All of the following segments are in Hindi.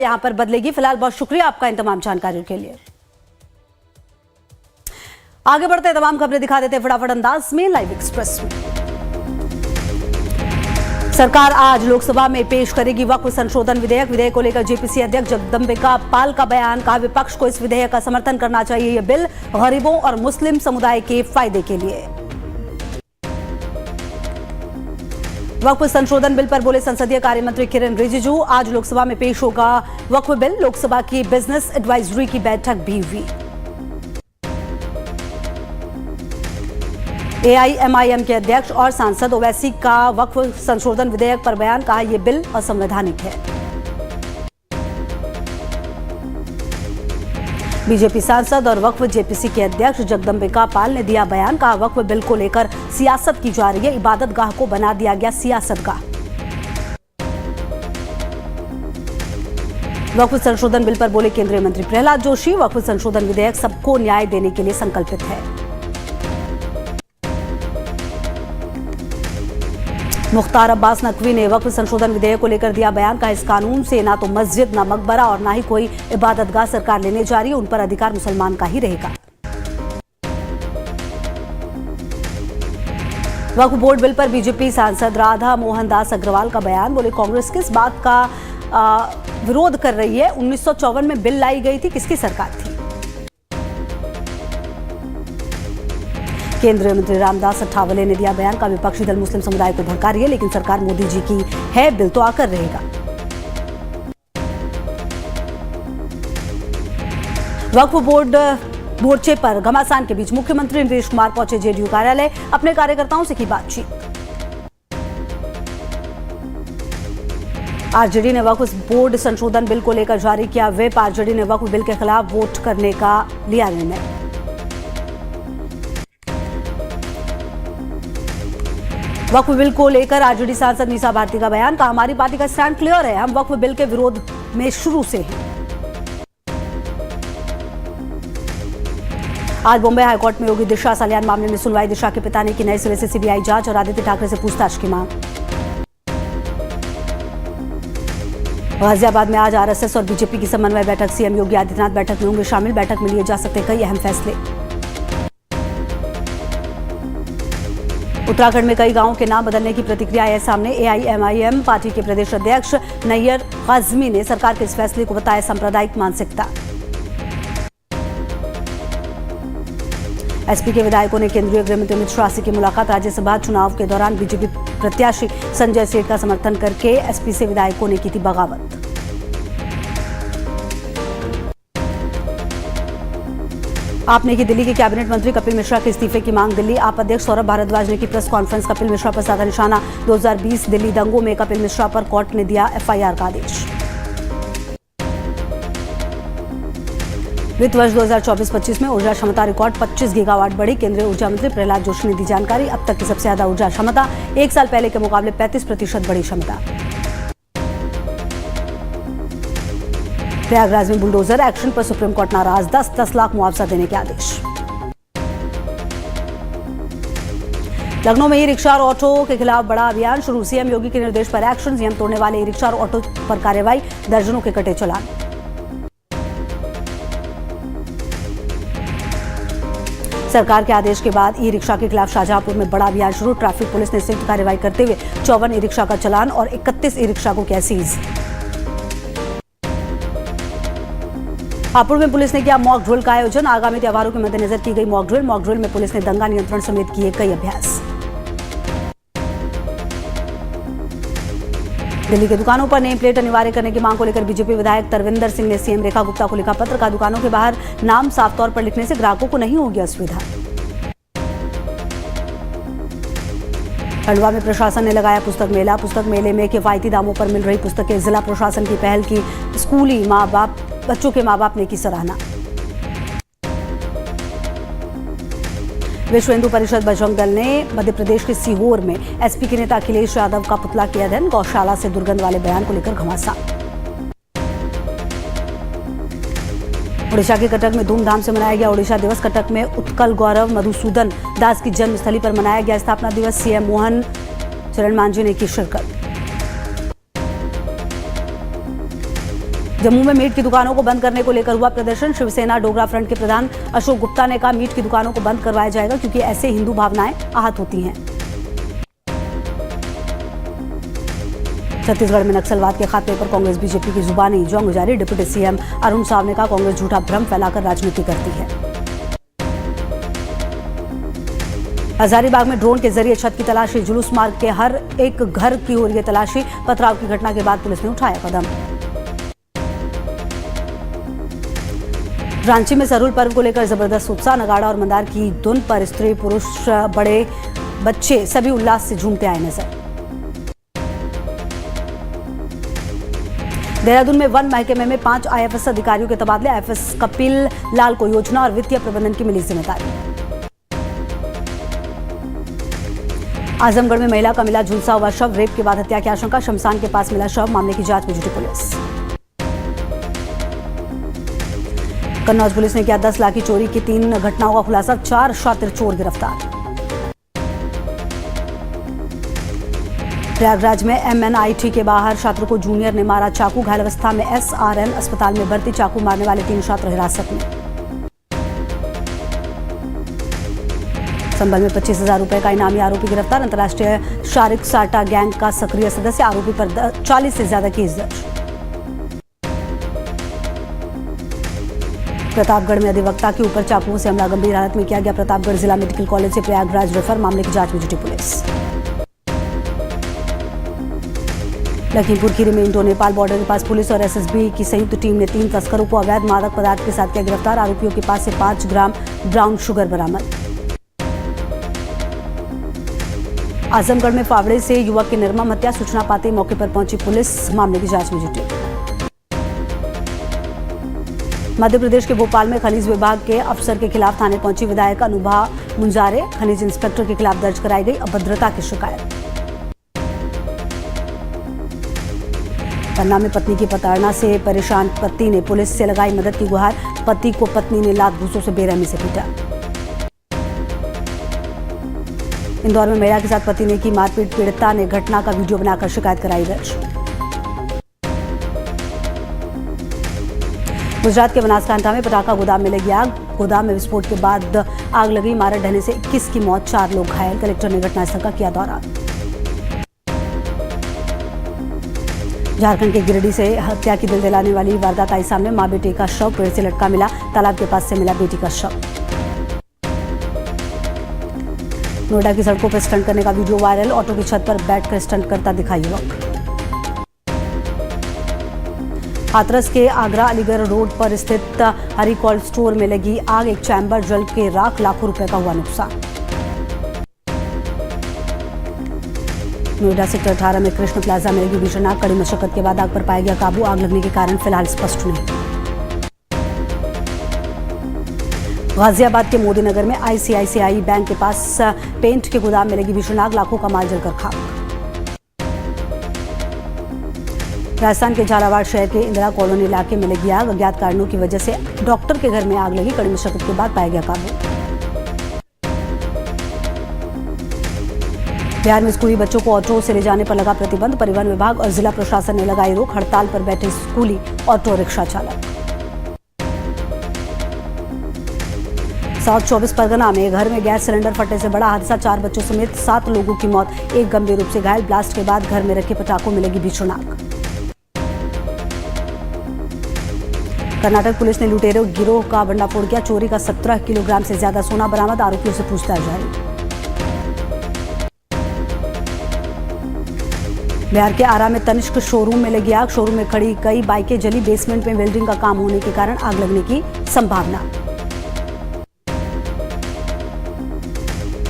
यहां पर बदलेगी। फिलहाल बहुत शुक्रिया आपका इन तमाम जानकारियों के लिए। आगे बढ़ते तमाम खबरें दिखा देते फटाफट अंदाज में लाइव एक्सप्रेस में। सरकार आज लोकसभा में पेश करेगी वक्फ संशोधन विधेयक। विधेयक को लेकर जेपीसी अध्यक्ष जगदंबिका पाल का बयान। कहा विपक्ष को इस विधेयक का समर्थन करना चाहिए। यह बिल गरीबों और मुस्लिम समुदाय के फायदे के लिए। वक्फ संशोधन बिल पर बोले संसदीय कार्य मंत्री किरेन रिजिजू। आज लोकसभा में पेश होगा वक्फ बिल। लोकसभा की बिजनेस एडवाइजरी की बैठक भी हुई। एआईएमआईएम के अध्यक्ष और सांसद ओवैसी का वक्फ संशोधन विधेयक पर बयान। कहा यह बिल असंवैधानिक है। बीजेपी सांसद और वक्फ जेपीसी के अध्यक्ष जगदंबिका पाल ने दिया बयान। कहा वक्फ बिल को लेकर सियासत की जा रही है। इबादतगाह को बना दिया गया सियासतगाह। वक्फ संशोधन बिल पर बोले केंद्रीय मंत्री प्रहलाद जोशी। वक्फ संशोधन विधेयक सबको न्याय देने के लिए संकल्पित है। मुख्तार अब्बास नकवी ने वक्फ संशोधन विधेयक को लेकर दिया बयान। कहा इस कानून से ना तो मस्जिद, ना मकबरा और ना ही कोई इबादतगाह सरकार लेने जा रही है। उन पर अधिकार मुसलमान का ही रहेगा। वक्फ बोर्ड बिल पर बीजेपी सांसद राधा मोहन दास अग्रवाल का बयान। बोले कांग्रेस किस बात का विरोध कर रही है। 1954 में बिल लाई गई थी, किसकी सरकार थी। केंद्रीय मंत्री रामदास अठावले ने दिया बयान। का विपक्षी दल मुस्लिम समुदाय को भड़का रही है, लेकिन सरकार मोदी जी की है, बिल तो आकर रहेगा। वक्फ बोर्ड मोर्चे पर घमासान के बीच मुख्यमंत्री नीतीश कुमार पहुंचे जेडीयू कार्यालय। अपने कार्यकर्ताओं से की बातचीत। आरजेडी ने वक्फ बोर्ड संशोधन बिल को लेकर जारी किया व्हिप। आरजेडी ने वक्फ बिल के खिलाफ वोट करने का लिया निर्णय। वक्फ बिल को लेकर आरजेडी सांसद मीसा भारती का बयान। कहा हमारी पार्टी का स्टैंड क्लियर है, हम वक्फ बिल के विरोध में शुरू से हैं। आज बॉम्बे हाईकोर्ट में होगी दिशा सलियान मामले में सुनवाई। दिशा के पिता ने की नए सिरे से सीबीआई जांच और आदित्य ठाकरे से पूछताछ की मांग। गाजियाबाद में आज आरएसएस और बीजेपी की समन्वय बैठक। सीएम योगी आदित्यनाथ बैठक में होंगे शामिल। बैठक में लिए जा सकते कई अहम फैसले। उत्तराखंड में कई गांवों के नाम बदलने की प्रतिक्रिया है सामने। एआईएमआईएम पार्टी के प्रदेश अध्यक्ष नैयर काज़मी ने सरकार के इस फैसले को बताया सांप्रदायिक मानसिकता। एसपी के विधायकों ने केंद्रीय गृह मंत्री अमित शाह से की मुलाकात। राज्यसभा चुनाव के दौरान बीजेपी प्रत्याशी संजय सेठ का समर्थन करके एसपी से विधायकों ने की थी बगावत। आपने की दिल्ली के कैबिनेट मंत्री कपिल मिश्रा के इस्तीफे की मांग। दिल्ली आप अध्यक्ष सौरभ भारद्वाज ने की प्रेस कॉन्फ्रेंस। कपिल मिश्रा पर साधा निशाना। 2020 दिल्ली दंगों में कपिल मिश्रा पर कोर्ट ने दिया एफआईआर का आदेश। वित्त वर्ष 2024-25 में ऊर्जा क्षमता रिकॉर्ड 25 गीगावाट बढ़ी। केंद्रीय ऊर्जा मंत्री प्रहलाद जोशी ने दी जानकारी। अब तक की सबसे ज्यादा ऊर्जा क्षमता। एक साल पहले के मुकाबले 35% बढ़ी क्षमता। प्रयागराज में बुलडोजर एक्शन पर सुप्रीम कोर्ट नाराज। 10-10 लाख मुआवजा देने के आदेश। लखनऊ में ई रिक्शा और ऑटो के खिलाफ बड़ा अभियान शुरू। सीएम योगी के निर्देश पर एक्शन। नियम तोड़ने वाले ई रिक्शा और ऑटो पर कार्रवाई। दर्जनों के कटे चालान। सरकार के आदेश के बाद ई रिक्शा के खिलाफ शाहजहांपुर में बड़ा अभियान शुरू। ट्रैफिक पुलिस ने संयुक्त कार्रवाई करते हुए 54 ई रिक्शा का चालान और 31 ई रिक्शा को किया सीज। हापुड़ में पुलिस ने किया मॉक ड्रिल का आयोजन। आगामी त्योहारों के मद्देनजर की गई मॉक ड्रिल। मॉक ड्रिल में पुलिस ने दंगा नियंत्रण समेत किए कई अभ्यास। दिल्ली की दुकानों पर नेम प्लेट अनिवार्य करने की मांग को लेकर बीजेपी विधायक तरविंदर सिंह ने सीएम रेखा गुप्ता को लिखा पत्र। का दुकानों के बाहर नाम साफ तौर पर लिखने से ग्राहकों को नहीं होगी असुविधा। खंडवा में प्रशासन ने लगाया पुस्तक मेला। पुस्तक मेले में किफायती दामों पर मिल रही पुस्तकें। जिला प्रशासन की पहल की स्कूली बच्चों के माँ बाप ने की सराहना। विश्व हिंदू परिषद बजरंग दल ने मध्य प्रदेश के सीहोर में एसपी के नेता अखिलेश यादव का पुतला किया दहन। गौशाला से दुर्गंध वाले बयान को लेकर घमासान। ओडिशा के कटक में धूमधाम से मनाया गया ओडिशा दिवस। कटक में उत्कल गौरव मधुसूदन दास की जन्मस्थली पर मनाया गया स्थापना दिवस। सीएम मोहन चरण मांझी ने की शिरकत। जम्मू में मीट की दुकानों को बंद करने को लेकर हुआ प्रदर्शन। शिवसेना डोगरा फ्रंट के प्रधान अशोक गुप्ता ने कहा, मीट की दुकानों को बंद करवाया जाएगा क्योंकि ऐसे हिंदू भावनाएं आहत होती हैं। छत्तीसगढ़ में नक्सलवाद के खात्मे पर कांग्रेस बीजेपी की जुबानी जंग जारी। डिप्टी सीएम अरुण साव ने कहा, कांग्रेस झूठा भ्रम फैलाकर राजनीति करती है। हजारीबाग में ड्रोन के जरिए छत की तलाशी। जुलूस मार्ग के हर एक घर की हो रही है तलाशी। पथराव की घटना के बाद पुलिस ने उठाया कदम। रांची में सरूल पर्व को लेकर जबरदस्त उत्साह। नगाड़ा और मंदार की धुन पर स्त्री पुरुष बड़े बच्चे सभी उल्लास से झूमते आए नजर। देहरादून में वन महकमे में 5 आईएफएस अधिकारियों के तबादले। आईएफएस कपिल लाल को योजना और वित्तीय प्रबंधन की मिली जिम्मेदारी। आजमगढ़ में महिला का मिला झुलसा हुआ शव। रेप के बाद हत्या की आशंका। शमशान के पास मिला शव। मामले की जांच में जुटी पुलिस। कन्नौज पुलिस ने किया 10 लाख की चोरी की 3 घटनाओं का खुलासा। 4 शातिर चोर गिरफ्तार। प्रयागराज में एमएनआईटी के बाहर छात्रों को जूनियर ने मारा चाकू। घायल अवस्था में एसआरएन अस्पताल में भर्ती। चाकू मारने वाले 3 छात्र हिरासत में। संभल में 25,000 रुपए का इनामी आरोपी गिरफ्तार। अंतर्राष्ट्रीय शारिक साटा गैंग का सक्रिय सदस्य। आरोपी पर 40 से ज्यादा केस दर्ज। प्रतापगढ़ में अधिवक्ता के ऊपर चाकुओं से हमला। गंभीर हालत में किया गया प्रतापगढ़ जिला मेडिकल कॉलेज से प्रयागराज रेफर। मामले की जांच में जुटी पुलिस। लखीमपुर खीरी में इंडो नेपाल बॉर्डर के पास पुलिस और एसएसबी की संयुक्त टीम ने 3 तस्करों को अवैध मादक पदार्थ के साथ किया गिरफ्तार। आरोपियों के पास से 5 ग्राम ब्राउन शुगर बरामद। आजमगढ़ में फावड़े से युवक की निर्मम हत्या। सूचना पाते मौके पर पहुंची पुलिस। मामले की जांच में जुटी। मध्य प्रदेश के भोपाल में खनिज विभाग के अफसर के खिलाफ थाने पहुंची विधायक अनुभा मुंजारे। खनिज इंस्पेक्टर के खिलाफ दर्ज कराई गई अभद्रता की शिकायत। पन्ना में पत्नी की प्रताड़ना से परेशान पति ने पुलिस से लगाई मदद की गुहार। पति को पत्नी ने लात घूंसों से बेरहमी से पीटा। इंदौर में महिला के साथ पति ने की मारपीट। पीड़िता ने घटना का वीडियो बनाकर शिकायत कराई दर्ज। गुजरात के बनासकांठा में पटाखा गोदाम में लगी आग। गोदाम में विस्फोट के बाद आग लगी। इमारत ढहने से 21 की मौत, 4 लोग घायल। कलेक्टर ने घटनास्थल का किया दौरा। झारखंड के गिरिडीह से हत्या की दिल दिलाने वाली वारदात आई सामने। मां बेटे का शव पेड़ से लटका मिला। तालाब के पास से मिला बेटी का शव। नोएडा की सड़कों पर स्टंट करने का वीडियो वायरल। ऑटो की छत पर बैठकर स्टंट करता दिखा युवक। हाथरस के आगरा अलीगढ़ रोड पर स्थित हरी कोल्ड स्टोर में लगी आग। एक चैम्बर जल के राख। लाखों रुपए का हुआ नुकसान। नोएडा सेक्टर 18 में कृष्ण प्लाजा में लगी भीषण आग। कड़ी मशक्कत के बाद आग पर पाया गया काबू। आग लगने के कारण फिलहाल स्पष्ट नहीं। गाजियाबाद के मोदी नगर में आईसीआईसीआई बैंक के पास पेंट के गोदाम में लगी भीषण आग। लाखों का माल जलकर खाक। राजस्थान के झालावाड़ शहर के इंदिरा कॉलोनी इलाके में लगी आग। अज्ञात कारणों की वजह से डॉक्टर के घर में आग लगी। कड़ी मशक्कत के बाद पाया गया काबू। बिहार में स्कूली बच्चों को ऑटो से ले जाने पर लगा प्रतिबंध। परिवहन विभाग और जिला प्रशासन ने लगाई रोक। हड़ताल पर बैठे स्कूली ऑटो रिक्शा चालक। साउथ 24 परगना में घर में गैस सिलेंडर फटने से बड़ा हादसा। 4 बच्चों समेत 7 लोगों की मौत, 1 गंभीर रूप से घायल। ब्लास्ट के बाद घर में रखे पटाखों में लगी भीषण आग। कर्नाटक पुलिस ने लुटेरों गिरोह का भंडाफोड़ किया। चोरी का 17 किलोग्राम से ज्यादा सोना बरामद। आरोपियों से पूछताछ जारी। बिहार के आरा में तनिष्क शोरूम में लगी आग। शोरूम में खड़ी कई बाइकें जली। बेसमेंट में वेल्डिंग का काम होने के कारण आग लगने की संभावना।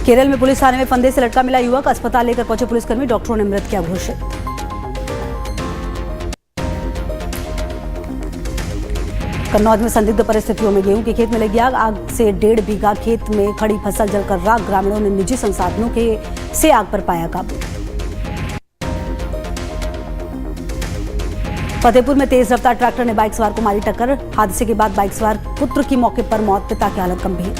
केरल में पुलिस थाने में फंदे से लटका मिला युवक। अस्पताल लेकर पहुंचे पुलिसकर्मी। डॉक्टरों ने मृत किया घोषित। कन्नौज में संदिग्ध परिस्थितियों में गेहूं के खेत में लगी आग। आग से 1.5 बीघा खेत में खड़ी फसल जलकर राख। ग्रामीणों ने निजी संसाधनों से आग पर पाया काबू। फतेहपुर में तेज रफ्तार ट्रैक्टर ने बाइक सवार को मारी टक्कर। हादसे के बाद बाइक सवार पुत्र की मौके पर मौत, पिता की हालत गंभीर।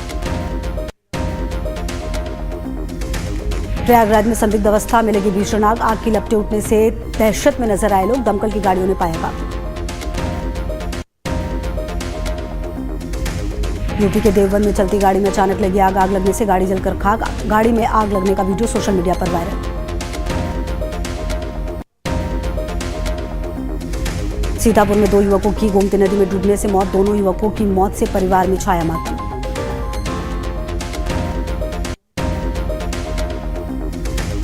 प्रयागराज में संदिग्ध अवस्था में लगी भीषण आग। आग की लपटें उठने से दहशत में नजर आए लोग। दमकल की गाड़ियों ने पाया काबू। यूपी के देवबंद में चलती गाड़ी में अचानक लगी आग। आग लगने से गाड़ी जलकर खाक। गाड़ी में आग लगने का वीडियो सोशल मीडिया पर वायरल। सीतापुर में 2 युवकों की गोमती नदी में डूबने से मौत। दोनों युवकों की मौत से परिवार में छाया मातम।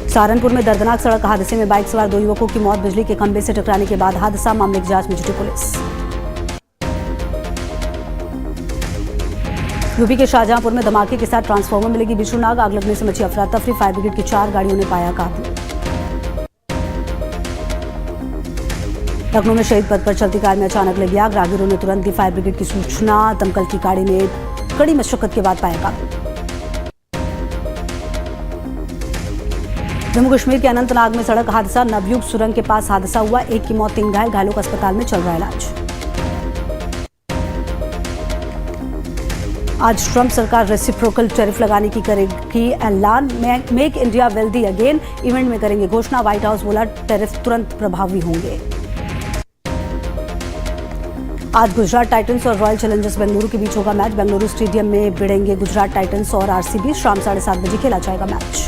सहारनपुर में दर्दनाक सड़क हादसे में बाइक सवार 2 युवकों की मौत। बिजली के खंभे से टकराने के बाद हादसा। मामले की जांच में जुटी पुलिस। यूपी के शाहजहांपुर में धमाके के साथ ट्रांसफार्मर में लगी बिच्छू नाग। आग लगने से मची अफरा तफरी। फायर ब्रिगेड की 4 गाड़ियों ने पाया काबू। लखनऊ में शहीद पथ पर चलती कार में अचानक लगी आग। राहगीरों ने तुरंत दी फायर ब्रिगेड की सूचना। दमकल की गाड़ी ने कड़ी मशक्कत के बाद पाया काबू। जम्मू कश्मीर के अनंतनाग में सड़क हादसा। नवयुग सुरंग के पास हादसा हुआ। 1 की मौत, 3 घायल। घायलों का अस्पताल में चल रहा है इलाज। आज ट्रंप सरकार रेसिप्रोकल टैरिफ लगाने की करेगी ऐलान। Make India wealthy again event में करेंगे घोषणा। व्हाइट हाउस बोला टैरिफ तुरंत प्रभावी होंगे। आज गुजरात टाइटंस और रॉयल चैलेंजर्स बेंगलुरु के बीच होगा मैच। बेंगलुरु स्टेडियम में भिड़ेंगे गुजरात टाइटंस और आरसीबी। शाम 7:30 बजे खेला जाएगा मैच।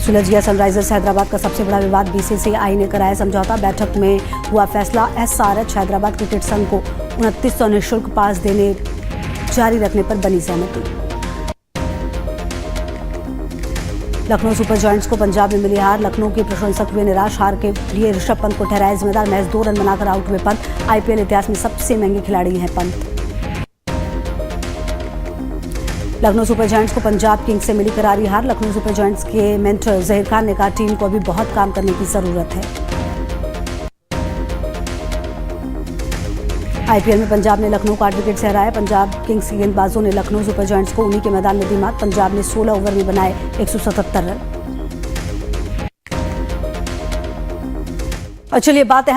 सुलझ गया सनराइजर्स हैदराबाद का सबसे बड़ा विवाद। बीसीसीआई ने कराया समझौता। बैठक में हुआ फैसला। एसआरएच हैदराबाद क्रिकेट संघ को 2900 निःशुल्क पास देने जारी रखने पर बनी सहमति। लखनऊ सुपर जायंट्स को पंजाब में मिली हार। लखनऊ के प्रशंसक हुए निराश। हार के लिए ऋषभ पंत को ठहराया जिम्मेदार। महज 2 रन बनाकर आउट हुए पंत। आईपीएल इतिहास में सबसे महंगे खिलाड़ी हैं पंत। लखनऊ सुपर जायंट्स को पंजाब किंग्स से मिली करारी हार। लखनऊ सुपर जायंट्स के मेंटर जहीर खान ने कहा टीम को अभी बहुत काम करने की जरूरत है। आईपीएल में पंजाब ने लखनऊ को 8 विकेट से हराया। पंजाब किंग्स के गेंदबाजों ने लखनऊ सुपर जायंट्स को उन्हीं के मैदान में दी मात। पंजाब ने 16 ओवर में बनाए 177 रन। और चलिए बात है